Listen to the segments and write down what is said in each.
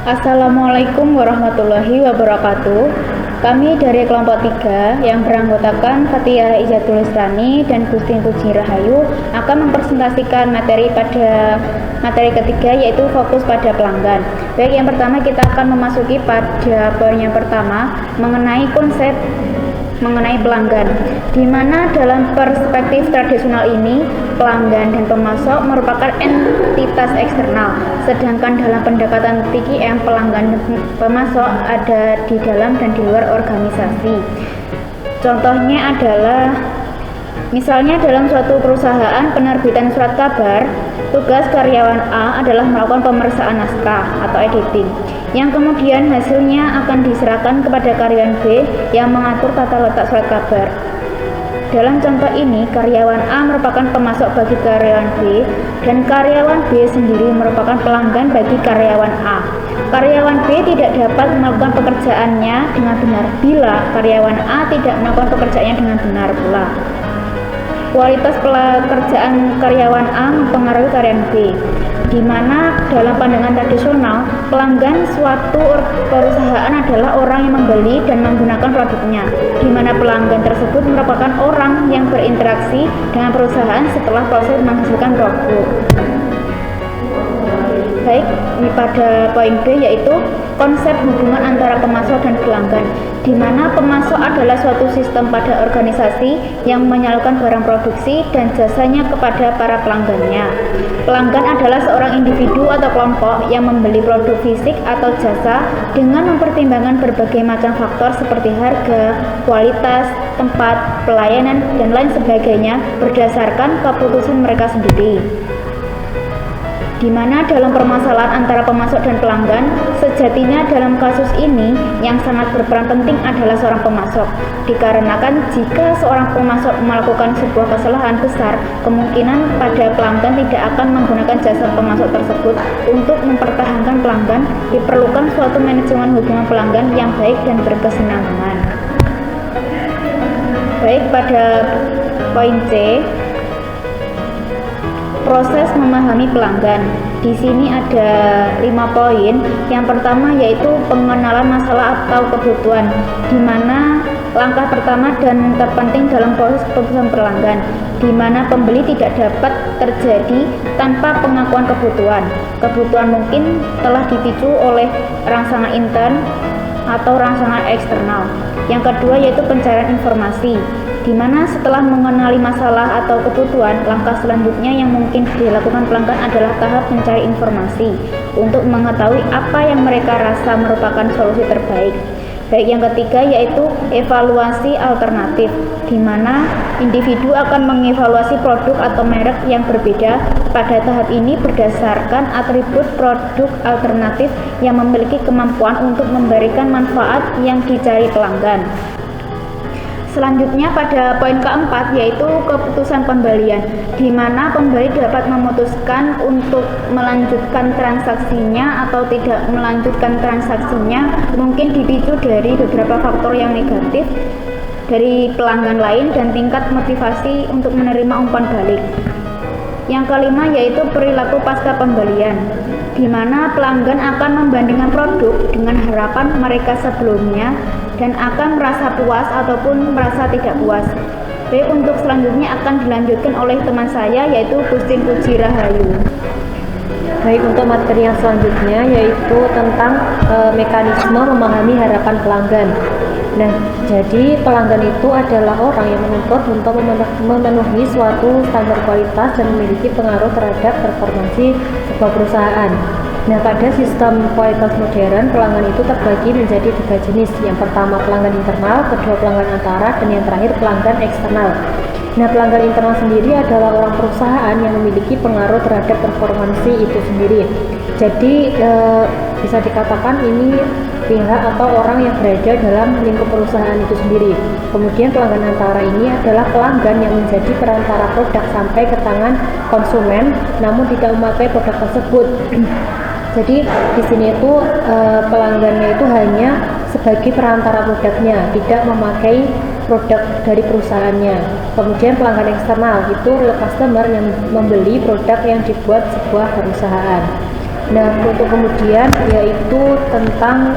Assalamualaikum warahmatullahi wabarakatuh. Kami dari kelompok 3 yang beranggotakan Fathia Izatul Islami dan Gustin Puji Rahayu akan mempresentasikan materi ketiga, yaitu fokus pada pelanggan. Baik, yang pertama kita akan memasuki pada poin yang pertama mengenai konsep mengenai pelanggan, di mana dalam perspektif tradisional ini pelanggan dan pemasok merupakan entitas eksternal, sedangkan dalam pendekatan TKM pelanggan dan pemasok ada di dalam dan di luar organisasi. Contohnya adalah misalnya dalam suatu perusahaan penerbitan surat kabar, tugas karyawan A adalah melakukan pemeriksaan naskah atau editing, yang kemudian hasilnya akan diserahkan kepada karyawan B yang mengatur tata letak surat kabar. Dalam contoh ini, karyawan A merupakan pemasok bagi karyawan B, dan karyawan B sendiri merupakan pelanggan bagi karyawan A. Karyawan B tidak dapat melakukan pekerjaannya dengan benar bila karyawan A tidak melakukan pekerjaannya dengan benar pula. Kualitas pekerjaan karyawan A mempengaruhi karyawan B, di mana dalam pandangan tradisional, pelanggan suatu perusahaan adalah orang yang membeli dan menggunakan produknya, di mana pelanggan tersebut merupakan orang yang berinteraksi dengan perusahaan setelah proses menghasilkan produk. Baik, pada poin B yaitu konsep hubungan antara pemasok dan pelanggan, di mana pemasok adalah suatu sistem pada organisasi yang menyalurkan barang produksi dan jasanya kepada para pelanggannya. Pelanggan adalah seorang individu atau kelompok yang membeli produk fisik atau jasa dengan mempertimbangkan berbagai macam faktor seperti harga, kualitas, tempat, pelayanan, dan lain sebagainya berdasarkan keputusan mereka sendiri. Di mana dalam permasalahan antara pemasok dan pelanggan, sejatinya dalam kasus ini yang sangat berperan penting adalah seorang pemasok, dikarenakan jika seorang pemasok melakukan sebuah kesalahan besar, kemungkinan pada pelanggan tidak akan menggunakan jasa pemasok tersebut. Untuk mempertahankan pelanggan, diperlukan suatu manajemen hubungan pelanggan yang baik dan berkesinambungan. Baik, pada poin C, proses memahami pelanggan. Di sini ada 5 poin. Yang pertama yaitu pengenalan masalah atau kebutuhan, di mana langkah pertama dan terpenting dalam proses keputusan pelanggan, di mana pembeli tidak dapat terjadi tanpa pengakuan kebutuhan. Kebutuhan mungkin telah dipicu oleh rangsangan intern atau rangsangan eksternal. Yang kedua yaitu pencarian informasi, di mana setelah mengenali masalah atau kebutuhan, langkah selanjutnya yang mungkin dilakukan pelanggan adalah tahap mencari informasi untuk mengetahui apa yang mereka rasa merupakan solusi terbaik. Baik, yang ketiga yaitu evaluasi alternatif, di mana individu akan mengevaluasi produk atau merek yang berbeda. Pada tahap ini berdasarkan atribut produk alternatif yang memiliki kemampuan untuk memberikan manfaat yang dicari pelanggan. Selanjutnya pada poin keempat yaitu keputusan pembelian, di mana pembeli dapat memutuskan untuk melanjutkan transaksinya atau tidak melanjutkan transaksinya, mungkin dipicu dari beberapa faktor yang negatif dari pelanggan lain dan tingkat motivasi untuk menerima umpan balik. Yang kelima yaitu perilaku pasca pembelian, di mana pelanggan akan membandingkan produk dengan harapan mereka sebelumnya dan akan merasa puas ataupun merasa tidak puas. Baik, untuk selanjutnya akan dilanjutkan oleh teman saya yaitu Gustin Puji Rahayu. Baik, untuk materi yang selanjutnya yaitu tentang mekanisme memahami harapan pelanggan. Nah, jadi pelanggan itu adalah orang yang menuntut untuk memenuhi suatu standar kualitas dan memiliki pengaruh terhadap performansi sebuah perusahaan. Nah, pada sistem kualitas modern, pelanggan itu terbagi menjadi 3 jenis. Yang pertama pelanggan internal, kedua pelanggan antara, dan yang terakhir pelanggan eksternal. Nah, pelanggan internal sendiri adalah orang perusahaan yang memiliki pengaruh terhadap performansi itu sendiri. Jadi bisa dikatakan ini pihak atau orang yang berada dalam lingkup perusahaan itu sendiri. Kemudian pelanggan antara ini adalah pelanggan yang menjadi perantara produk sampai ke tangan konsumen, namun tidak memakai produk tersebut. Jadi di sini itu pelanggannya itu hanya sebagai perantara produknya, tidak memakai produk dari perusahaannya. Kemudian pelanggan eksternal itu real customer yang membeli produk yang dibuat sebuah perusahaan. Nah, untuk kemudian yaitu tentang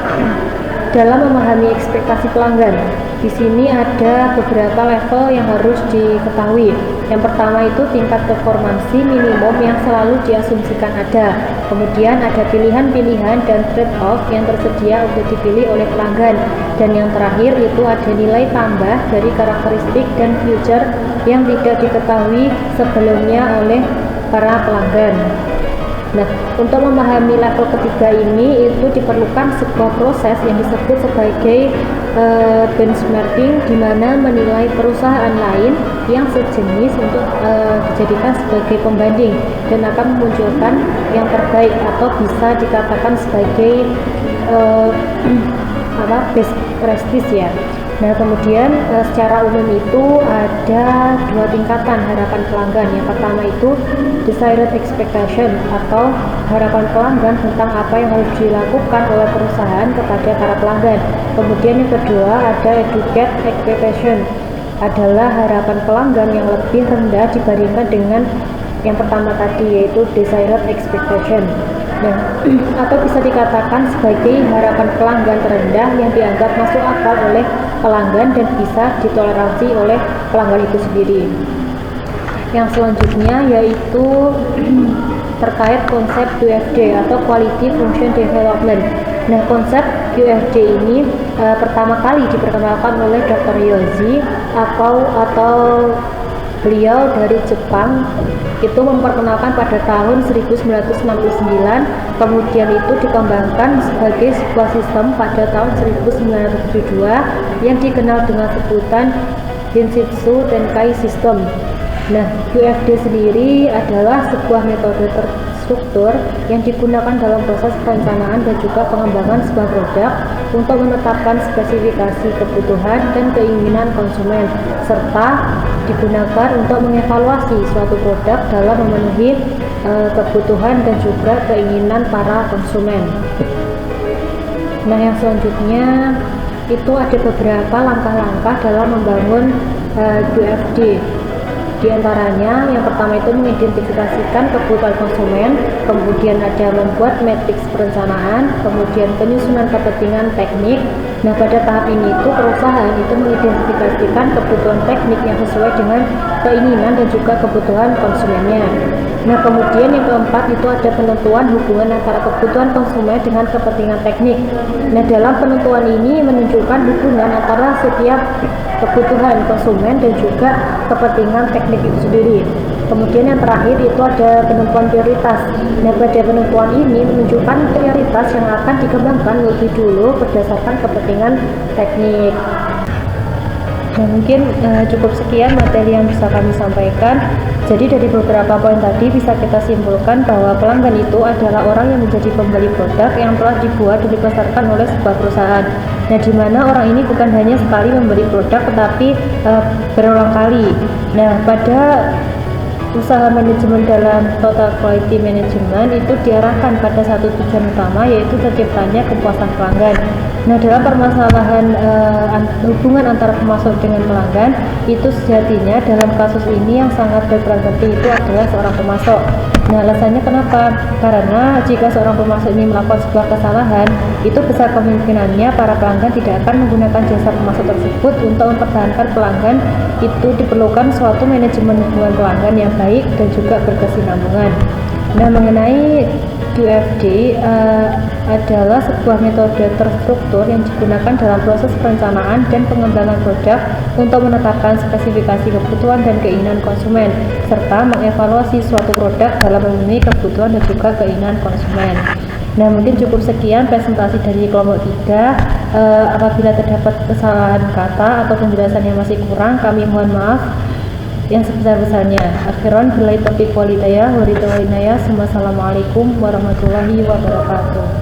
dalam memahami ekspektasi pelanggan. Di sini ada beberapa level yang harus diketahui. Yang pertama itu tingkat performansi minimum yang selalu diasumsikan ada. Kemudian ada pilihan-pilihan dan trade-off yang tersedia untuk dipilih oleh pelanggan. Dan yang terakhir itu ada nilai tambah dari karakteristik dan feature yang tidak diketahui sebelumnya oleh para pelanggan. Nah, untuk memahami level ketiga ini itu diperlukan sebuah proses yang disebut sebagai benchmarking, di mana menilai perusahaan lain yang sejenis untuk dijadikan sebagai pembanding dan akan memunculkan yang terbaik atau bisa dikatakan sebagai best practice ya. Nah, kemudian secara umum itu ada dua tingkatan harapan pelanggan. Yang pertama itu desired expectation atau harapan pelanggan tentang apa yang harus dilakukan oleh perusahaan kepada para pelanggan. Kemudian yang kedua ada educate expectation, adalah harapan pelanggan yang lebih rendah dibandingkan dengan yang pertama tadi, yaitu desired expectation. Nah, atau bisa dikatakan sebagai harapan pelanggan terendah yang dianggap masuk akal oleh pelanggan dan bisa ditoleransi oleh pelanggan itu sendiri. Yang selanjutnya yaitu terkait konsep QFD atau Quality Function Development. Nah, konsep QFD ini pertama kali diperkenalkan oleh Dr. Yoshi atau beliau dari Jepang. Itu memperkenalkan pada tahun 1969, kemudian itu dikembangkan sebagai sebuah sistem pada tahun 1972 yang dikenal dengan sebutan Densetsu Tenkai System. Nah, QFD sendiri adalah sebuah metode terstruktur yang digunakan dalam proses perencanaan dan juga pengembangan sebuah produk untuk menetapkan spesifikasi kebutuhan dan keinginan konsumen, serta digunakan untuk mengevaluasi suatu produk dalam memenuhi kebutuhan dan juga keinginan para konsumen. Nah, yang selanjutnya itu ada beberapa langkah-langkah dalam membangun QFD. Di antaranya, yang pertama itu mengidentifikasikan kebutuhan konsumen, kemudian ada membuat matriks perencanaan, kemudian penyusunan kepentingan teknik. Nah, pada tahap ini itu perusahaan itu mengidentifikasikan kebutuhan teknik yang sesuai dengan keinginan dan juga kebutuhan konsumennya. Nah, kemudian yang keempat itu ada penentuan hubungan antara kebutuhan konsumen dengan kepentingan teknik. Nah, dalam penentuan ini menunjukkan hubungan antara setiap kebutuhan konsumen dan juga kepentingan teknik itu sendiri. Kemudian yang terakhir itu ada penentuan prioritas. Nah, pada penentuan ini menunjukkan prioritas yang akan dikembangkan lebih dulu berdasarkan kepentingan teknik. Nah, mungkin cukup sekian materi yang bisa kami sampaikan. Jadi dari beberapa poin tadi bisa kita simpulkan bahwa pelanggan itu adalah orang yang menjadi pembeli produk yang telah dibuat dan dipasarkan oleh sebuah perusahaan. Nah, di mana orang ini bukan hanya sekali membeli produk tetapi berulang kali. Nah, pada usaha manajemen dalam total quality management itu diarahkan pada satu tujuan utama, yaitu terciptanya kepuasan pelanggan. Nah, dalam permasalahan hubungan antara pemasok dengan pelanggan itu sejatinya dalam kasus ini yang sangat berperan penting itu adalah seorang pemasok. Nah, alasannya kenapa? Karena jika seorang pemasok ini melakukan sebuah kesalahan, itu besar kemungkinannya para pelanggan tidak akan menggunakan jasa pemasok tersebut. Untuk mempertahankan pelanggan itu diperlukan suatu manajemen hubungan pelanggan yang baik dan juga berkesinambungan. Nah, mengenai QFD adalah sebuah metode terstruktur yang digunakan dalam proses perencanaan dan pengembangan produk untuk menetapkan spesifikasi kebutuhan dan keinginan konsumen, serta mengevaluasi suatu produk dalam memenuhi kebutuhan dan juga keinginan konsumen. Nah, mungkin cukup sekian presentasi dari kelompok 3. Apabila terdapat kesalahan kata atau penjelasan yang masih kurang, kami mohon maaf yang sebesar-besarnya. Akhiran billahi taufiq wal hidayah. Wassalamualaikum warahmatullahi wabarakatuh.